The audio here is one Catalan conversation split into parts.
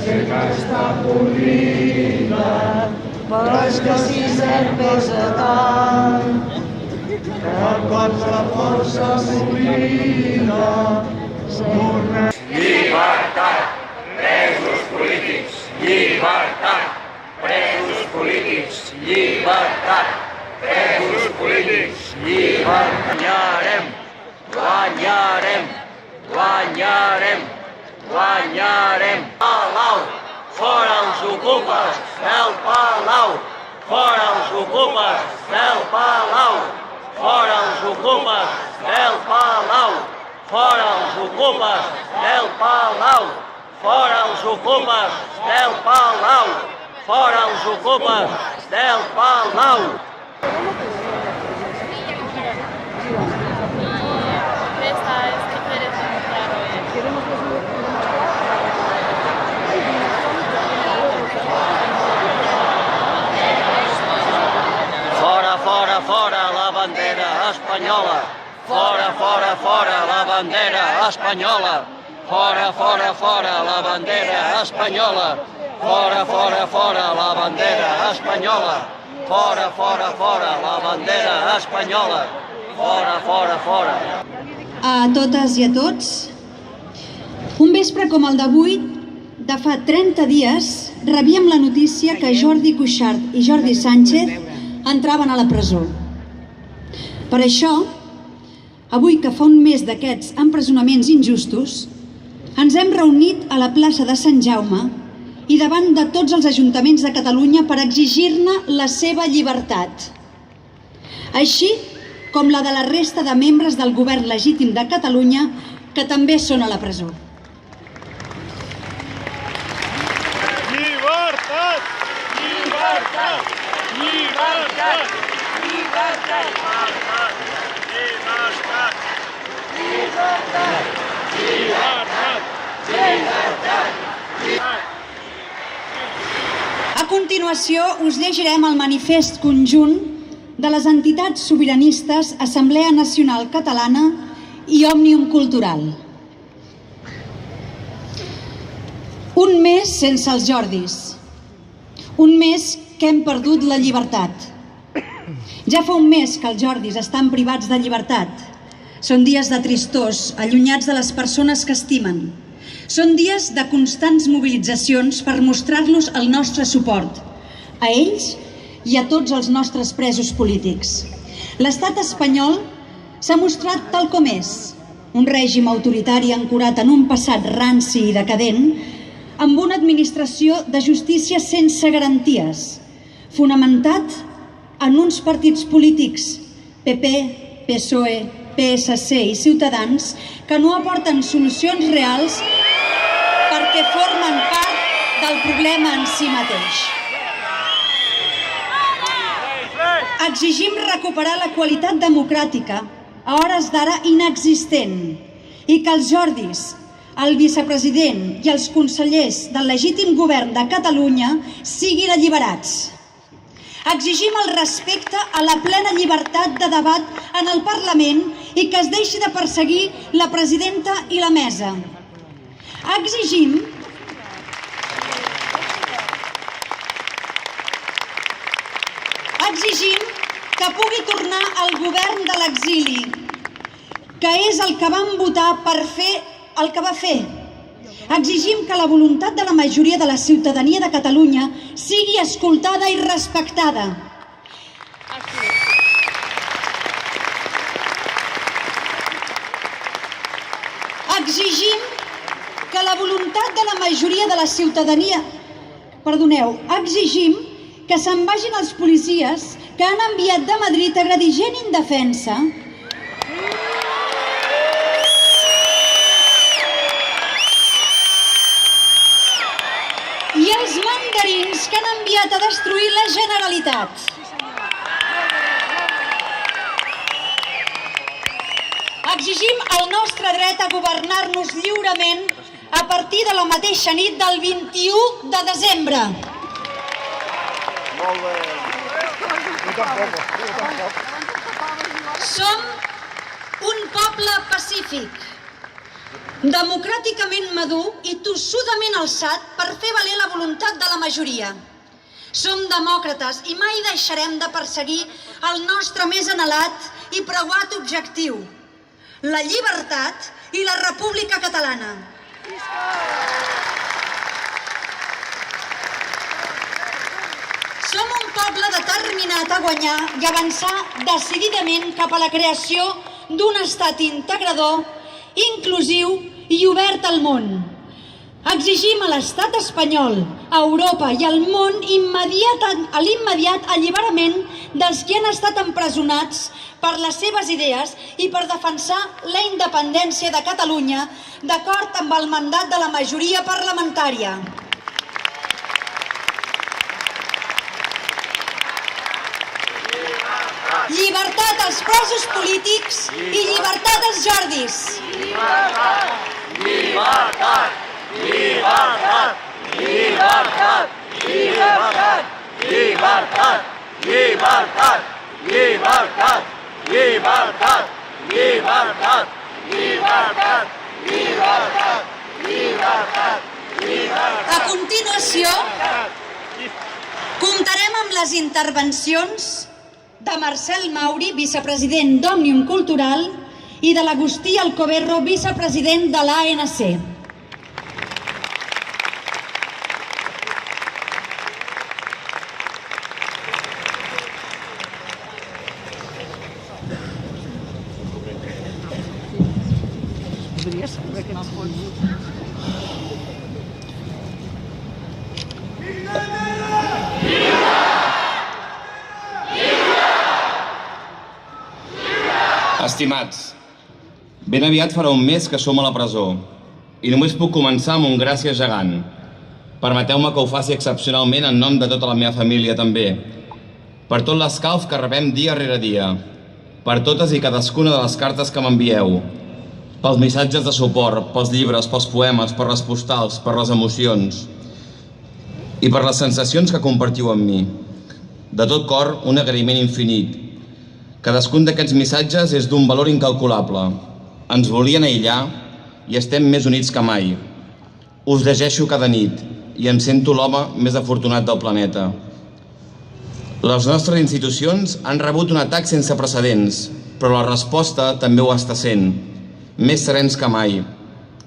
cerca està podrida, però és que si cert pesa tant, que cops la força s'oblida. Llibertat, presos polítics, llibertat, presos polítics, llibertat, presos polítics, llibertat. Guanyarem, guanyarem, guanyarem. Palau, fora els ocupes del Palau, fora els ocupes del Palau, fora els ocupes del Palau, fora els ocupes del Palau, fora els ocupes del Palau, fora els ocupes del Palau. Fora, fora, fora la bandera espanyola. Fora, fora, fora la bandera espanyola. Fora, fora, fora la bandera espanyola. Fora, fora, fora la bandera espanyola. Fora, fora, fora la bandera espanyola. Fora, fora, fora. A totes i a tots, un vespre com el d'avui, de fa 30 dies, rebíem la notícia que Jordi Cuixart i Jordi Sánchez entraven a la presó. Per això, avui que fa un mes d'aquests empresonaments injustos, ens hem reunit a la plaça de Sant Jaume i davant de tots els ajuntaments de Catalunya per exigir-ne la seva llibertat, així com la de la resta de membres del govern legítim de Catalunya que també són a la presó. Llibertat! Llibertat! Llibertat! Llibertat! Llibertat! Llibertat! Llibertat! Llibertat! A continuació us llegirem el manifest conjunt de les entitats sobiranistes Assemblea Nacional Catalana i Òmnium Cultural. Un mes sense els Jordis. Un mes que hem perdut la llibertat. Ja fa un mes que els Jordis estan privats de llibertat. Són dies de tristors, allunyats de les persones que estimen. Són dies de constants mobilitzacions per mostrar-los el nostre suport, a ells i a tots els nostres presos polítics. L'estat espanyol s'ha mostrat tal com és, un règim autoritari ancorat en un passat ranci i decadent, amb una administració de justícia sense garanties, fonamentat en uns partits polítics, PP, PSOE, PSC i Ciutadans, que no aporten solucions reals perquè formen part del problema en si mateix. Exigim recuperar la qualitat democràtica, a hores d'ara inexistent, i que els Jordis, el vicepresident i els consellers del legítim govern de Catalunya siguin alliberats. Exigim el respecte a la plena llibertat de debat en el Parlament i que es deixi de perseguir la presidenta i la mesa. Exigim que pugui tornar al govern de l'exili, que és el que vam votar per fer el que va fer. Exigim que la voluntat de la majoria de la ciutadania de Catalunya sigui escoltada i respectada. Exigim que la voluntat de la majoria de la ciutadania... Exigim que se'n vagin els policies que han enviat de Madrid a agredir gent indefensa. I els mandarins que han enviat a destruir la Generalitat. Exigim el nostre dret a governar-nos lliurement a partir de la mateixa nit del 21 de desembre. Som un poble pacífic. democràticament madur i tossudament alçat per fer valer la voluntat de la majoria. Som demòcrates i mai deixarem de perseguir el nostre més anhelat i preuat objectiu, la llibertat i la República Catalana. Som un poble determinat a guanyar i avançar decididament cap a la creació d'un estat integrador, inclusiu i obert al món. Exigim a l'estat espanyol, a Europa i al món l'immediat alliberament dels que han estat empresonats per les seves idees i per defensar la independència de Catalunya d'acord amb el mandat de la majoria parlamentària. Llibertat als presos polítics i llibertat als Jordis. Llibertat! Llibertat! Llibertat! Llibertat! Llibertat! Llibertat! Llibertat! Llibertat! Llibertat! Llibertat! Llibertat! Llibertat! Llibertat! Llibertat! A continuació, comptarem amb les intervencions de Marcel Mauri, vicepresident d'Òmnium Cultural, i de l'Agustí Alcoberro, vicepresident de l'ANC. Estimats, ben aviat farà un mes que som a la presó i només puc començar amb un gràcies gegant. Permeteu-me que ho faci excepcionalment en nom de tota la meva família també, per tot l'escalf que rebem dia rere dia, per totes i cadascuna de les cartes que m'envieu, pels missatges de suport, pels llibres, pels poemes, per les postals, per les emocions i per les sensacions que compartiu amb mi. De tot cor, un agraïment infinit. Cadascun d'aquests missatges és d'un valor incalculable. Ens volien aïllar i estem més units que mai. Us llegeixo cada nit i em sento l'home més afortunat del planeta. Les nostres institucions han rebut un atac sense precedents, però la resposta també ho està sent. Més serens que mai,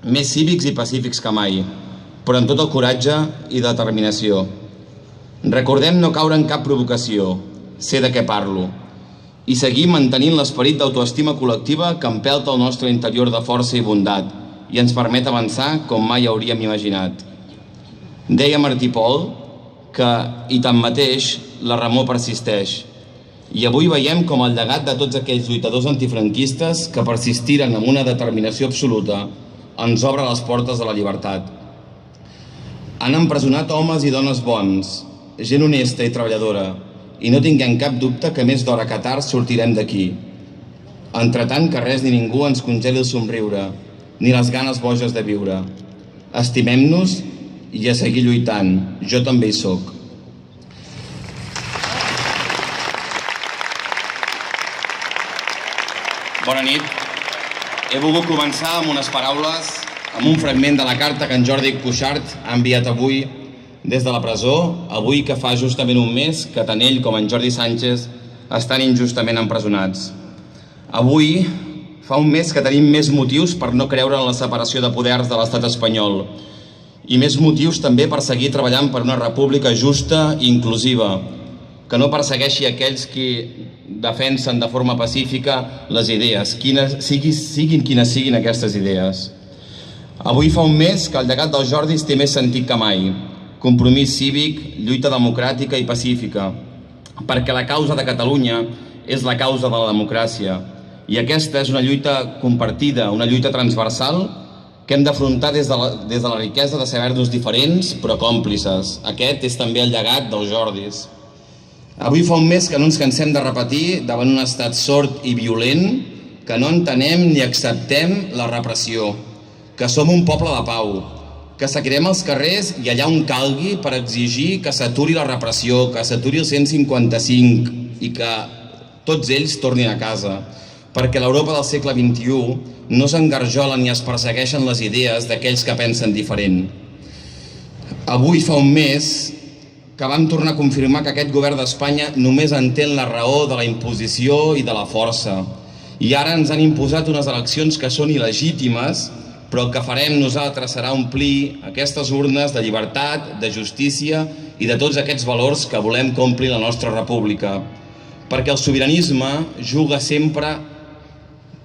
més cívics i pacífics que mai, però amb tot el coratge i determinació. Recordem no caure en cap provocació, sé de què parlo, i seguir mantenint l'esperit d'autoestima col·lectiva que empelta el nostre interior de força i bondat i ens permet avançar com mai hauríem imaginat. Deia Martí Pol que, i tanmateix, la remor persisteix. I avui veiem com el llegat de tots aquells lluitadors antifranquistes que persistiren amb una determinació absoluta ens obre les portes de la llibertat. Han empresonat homes i dones bons, gent honesta i treballadora, i no tinguem cap dubte que més d'hora que tard sortirem d'aquí. Entretant, que res ni ningú ens congeli el somriure, ni les ganes boges de viure. Estimem-nos i a seguir lluitant. Jo també hi soc. Bona nit. He volgut començar amb unes paraules, amb un fragment de la carta que en Jordi Cuixart ha enviat avui des de la presó, avui que fa justament un mes que tant ell com en Jordi Sánchez estan injustament empresonats. Avui fa un mes que tenim més motius per no creure en la separació de poders de l'estat espanyol i més motius també per seguir treballant per una república justa i inclusiva, que no persegueixi aquells qui defensen de forma pacífica les idees, siguin quines siguin aquestes idees. Avui fa un mes que el llegat dels Jordis té més sentit que mai. Compromís cívic, lluita democràtica i pacífica, perquè la causa de Catalunya és la causa de la democràcia. I aquesta és una lluita compartida, una lluita transversal que hem d'afrontar des de la riquesa de saber-nos diferents però còmplices. Aquest és també el llegat dels Jordis. Avui fa un mes que no ens cansem de repetir davant un estat sord i violent que no entenem ni acceptem la repressió, que som un poble de pau, que seguirem als carrers i allà on calgui per exigir que s'aturi la repressió, que s'aturi el 155 i que tots ells tornin a casa, perquè l'Europa del segle XXI no s'engarjolen ni es persegueixen les idees d'aquells que pensen diferent. Avui fa un mes que vam tornar a confirmar que aquest govern d'Espanya només entén la raó de la imposició i de la força. I ara ens han imposat unes eleccions que són il·legítimes, però el que farem nosaltres serà omplir aquestes urnes de llibertat, de justícia i de tots aquests valors que volem que omplin la nostra república. Perquè el sobiranisme juga sempre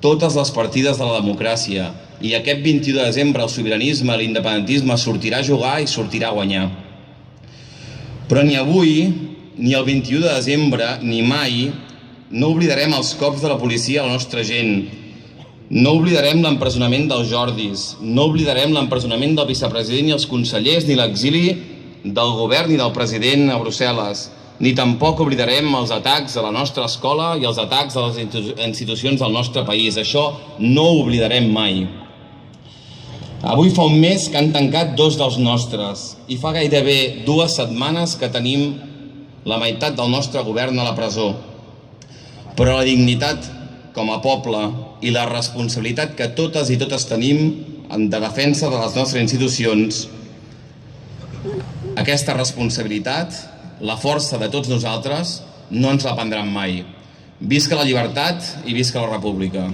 totes les partides de la democràcia i aquest 21 de desembre el sobiranisme, l'independentisme sortirà a jugar i sortirà a guanyar. Però ni avui, ni el 21 de desembre, ni mai, no oblidarem els cops de la policia a la nostra gent. No oblidarem l'empresonament dels Jordis, no oblidarem l'empresonament del vicepresident i els consellers, ni l'exili del govern i del president a Brussel·les, ni tampoc oblidarem els atacs a la nostra escola i els atacs a les institucions del nostre país. Això no ho oblidarem mai. Avui fa un mes que han tancat 2 dels nostres i fa gairebé 2 setmanes que tenim la meitat del nostre govern a la presó. Però la dignitat com a poble i la responsabilitat que totes i totes tenim de defensa de les nostres institucions, aquesta responsabilitat, la força de tots nosaltres, no ens la prendran mai. Visca la llibertat i visca la república.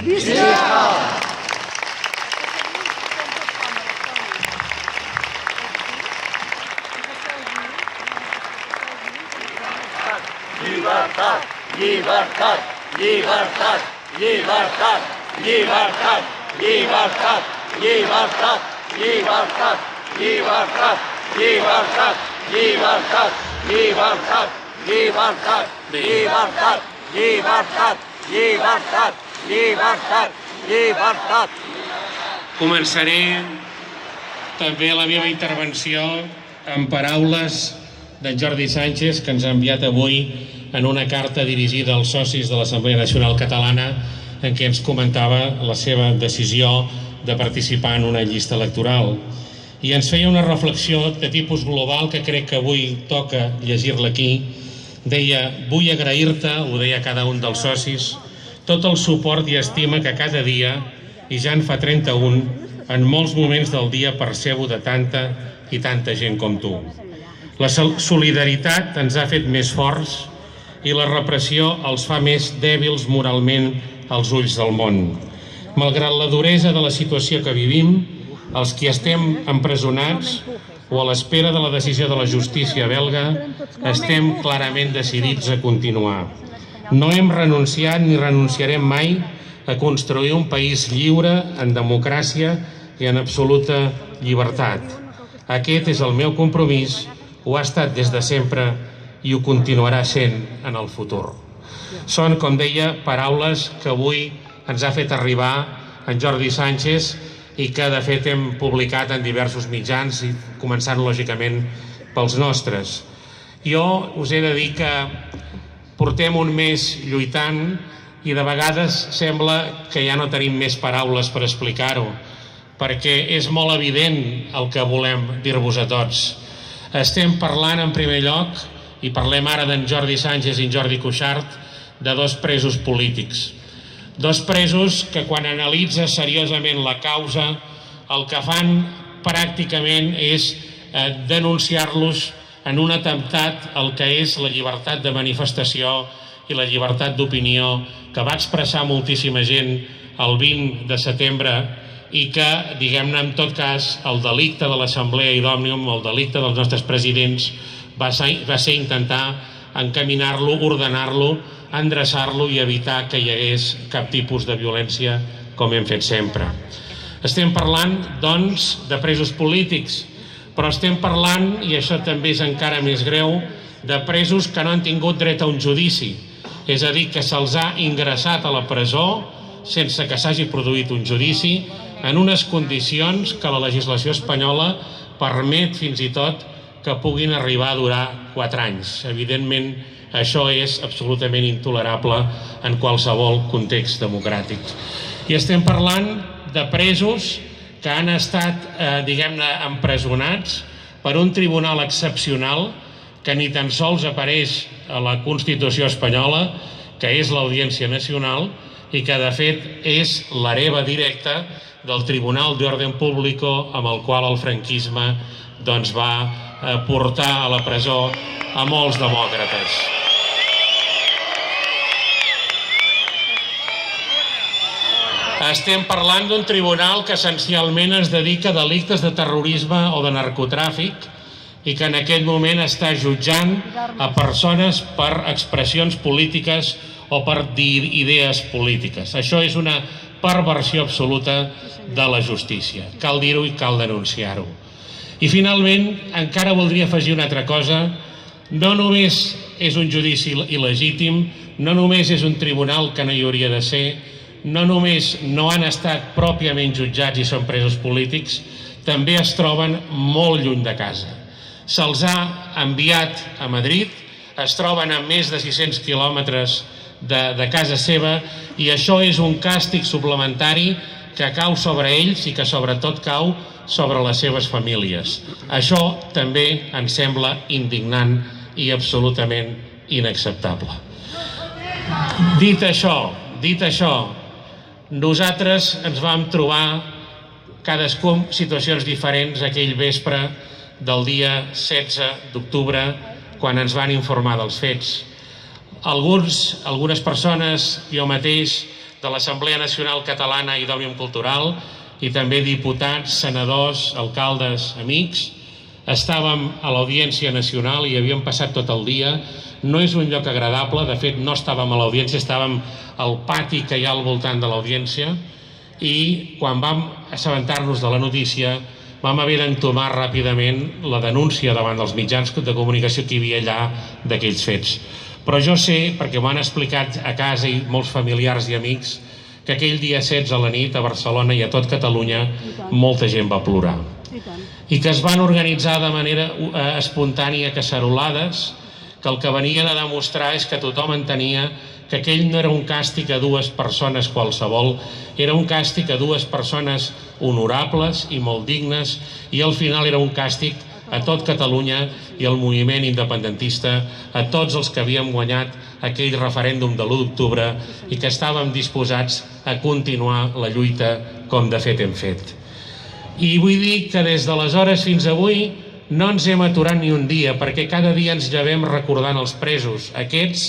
Llibertat, llibertat, llibertat, llibertat, llibertat, llibertat, llibertat, llibertat, llibertat, llibertat, llibertat, llibertat, llibertat, llibertat, llibertat, llibertat, llibertat, llibertat. Començaré també la meva intervenció amb paraules d'en Jordi Sánchez, que ens ha enviat avui en una carta dirigida als socis de l'Assemblea Nacional Catalana en què ens comentava la seva decisió de participar en una llista electoral. I ens feia una reflexió de tipus global que crec que avui toca llegir-la aquí. Deia: vull agrair-te, ho deia cada un dels socis, tot el suport i estima que cada dia, i ja en fa 31, en molts moments del dia percebo de tanta i tanta gent com tu. La solidaritat ens ha fet més forts i la repressió els fa més dèbils moralment als ulls del món. Malgrat la duresa de la situació que vivim, els qui estem empresonats o a l'espera de la decisió de la justícia belga, estem clarament decidits a continuar. No hem renunciat ni renunciarem mai a construir un país lliure, en democràcia i en absoluta llibertat. Aquest és el meu compromís, ho ha estat des de sempre i ho continuarà sent en el futur. Són, com deia, paraules que avui ens ha fet arribar en Jordi Sánchez i que de fet hem publicat en diversos mitjans, i començant lògicament pels nostres. Jo us he de dir que portem un mes lluitant i de vegades sembla que ja no tenim més paraules per explicar-ho, perquè és molt evident el que volem dir-vos a tots. Estem parlant en primer lloc, i parlem ara d'en Jordi Sánchez i en Jordi Cuixart, de 2 presos polítics. 2 presos que quan analitza seriosament la causa el que fan pràcticament és denunciar-los en un atemptat al que és la llibertat de manifestació i la llibertat d'opinió que va expressar moltíssima gent el 20 de setembre i que, diguem-ne, en tot cas, el delicte de l'Assemblea i d'Òmnium, el delicte dels nostres presidents, va ser intentar encaminar-lo, ordenar-lo, endreçar-lo i evitar que hi hagués cap tipus de violència, com hem fet sempre. Estem parlant, doncs, de presos polítics, però estem parlant, i això també és encara més greu, de presos que no han tingut dret a un judici, és a dir, que se'ls ha ingressat a la presó sense que s'hagi produït un judici, en unes condicions que la legislació espanyola permet fins i tot que puguin arribar a durar 4 anys. Evidentment, això és absolutament intolerable en qualsevol context democràtic. I estem parlant de presos que han estat, diguem-ne, empresonats per un tribunal excepcional que ni tan sols apareix a la Constitució espanyola, que és l'Audiència Nacional, i que de fet és l'hereva directa del Tribunal de Orden Público amb el qual el franquisme va portar a la presó a molts demòcrates. Estem parlant d'un tribunal que essencialment es dedica a delictes de terrorisme o de narcotràfic i que en aquest moment està jutjant a persones per expressions polítiques o per dir idees polítiques. Això és una perversió absoluta de la justícia. Cal dir-ho i cal denunciar-ho. I finalment, encara voldria afegir una altra cosa. No només és un judici il·legítim, no només és un tribunal que no hi hauria de ser, no només no han estat pròpiament jutjats i són presos polítics, també es troben molt lluny de casa. Se'ls ha enviat a Madrid, es troben a més de 600 quilòmetres de casa seva i això és un càstig suplementari que cau sobre ells i que sobretot cau sobre les seves famílies. Això també ens sembla indignant i absolutament inacceptable. Dit això, nosaltres ens vam trobar cadascú en situacions diferents aquell vespre del dia 16 d'octubre quan ens van informar dels fets. Algunes persones, jo mateix, de l'Assemblea Nacional Catalana i d'Òmnium Cultural, i també diputats, senadors, alcaldes, amics, estàvem a l'Audiència Nacional i havíem passat tot el dia. No és un lloc agradable, de fet no estàvem a l'Audiència, estàvem al pati que hi ha al voltant de l'Audiència i quan vam assabentar-nos de la notícia vam haver d'entomar ràpidament la denúncia davant dels mitjans de comunicació que hi havia allà d'aquells fets. Però jo sé, perquè m'ho han explicat a casa i molts familiars i amics, que aquell dia 16 a la nit a Barcelona i a tot Catalunya molta gent va plorar. I que es van organitzar de manera espontània cacerolades que el que venien a demostrar és que tothom entenia que aquell no era un càstig a dues persones qualsevol, era un càstig a dues persones honorables i molt dignes i al final era un càstig a tot Catalunya i al moviment independentista, a tots els que havíem guanyat aquell referèndum de l'1 d'octubre i que estàvem disposats a continuar la lluita com de fet hem fet. I vull dir que des d'aleshores fins avui no ens hem aturat ni un dia perquè cada dia ens llevem recordant els presos, aquests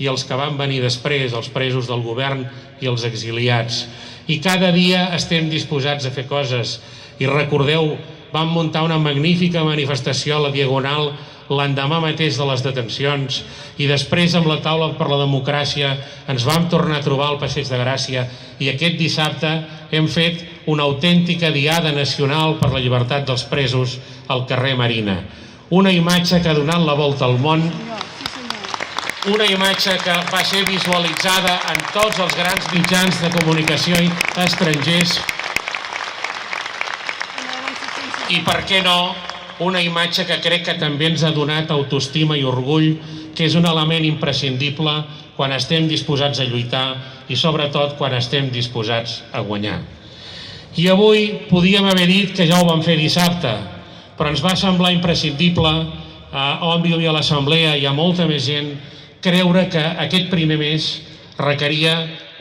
i els que van venir després, els presos del govern i els exiliats. I cada dia estem disposats a fer coses. I recordeu, vam muntar una magnífica manifestació a la Diagonal l'endemà mateix de les detencions i després amb la taula per la democràcia ens vam tornar a trobar al Passeig de Gràcia i aquest dissabte hem fet una autèntica diada nacional per la llibertat dels presos al carrer Marina. Una imatge que ha donat la volta al món, una imatge que va ser visualitzada en tots els grans mitjans de comunicació estrangers i, per què no, una imatge que crec que també ens ha donat autoestima i orgull, que és un element imprescindible quan estem disposats a lluitar i sobretot quan estem disposats a guanyar. I avui podíem haver dit que ja ho vam fer dissabte, però ens va semblar imprescindible a Òmnium i a l'Assemblea i a molta més gent creure que aquest primer mes requeria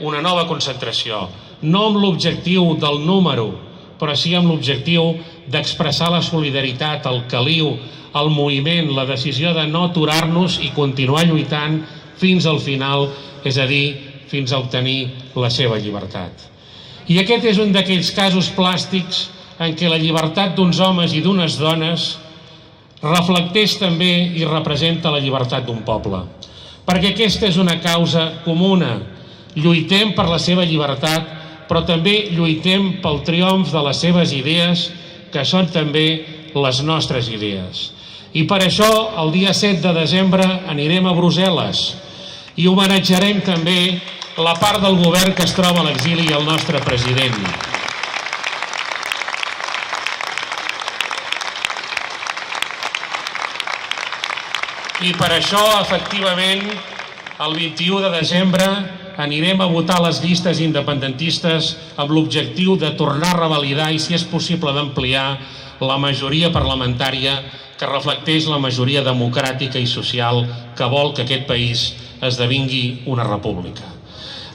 una nova concentració, no amb l'objectiu del número, però sí amb l'objectiu d'expressar la solidaritat, el caliu, el moviment, la decisió de no aturar-nos i continuar lluitant fins al final, és a dir, fins a obtenir la seva llibertat. I aquest és un d'aquells casos plàstics en què la llibertat d'uns homes i d'unes dones reflecteix també i representa la llibertat d'un poble. Perquè aquesta és una causa comuna. Lluitem per la seva llibertat, però també lluitem pel triomf de les seves idees, que són també les nostres idees. I per això, el dia 7 de desembre anirem a Brussel·les i homenatjarem també la part del govern que es troba a l'exili i el nostre president. I per això, efectivament, el 21 de desembre anirem a votar les llistes independentistes amb l'objectiu de tornar a revalidar i, si és possible, d'ampliar la majoria parlamentària que reflecteix la majoria democràtica i social que vol que aquest país esdevingui una república.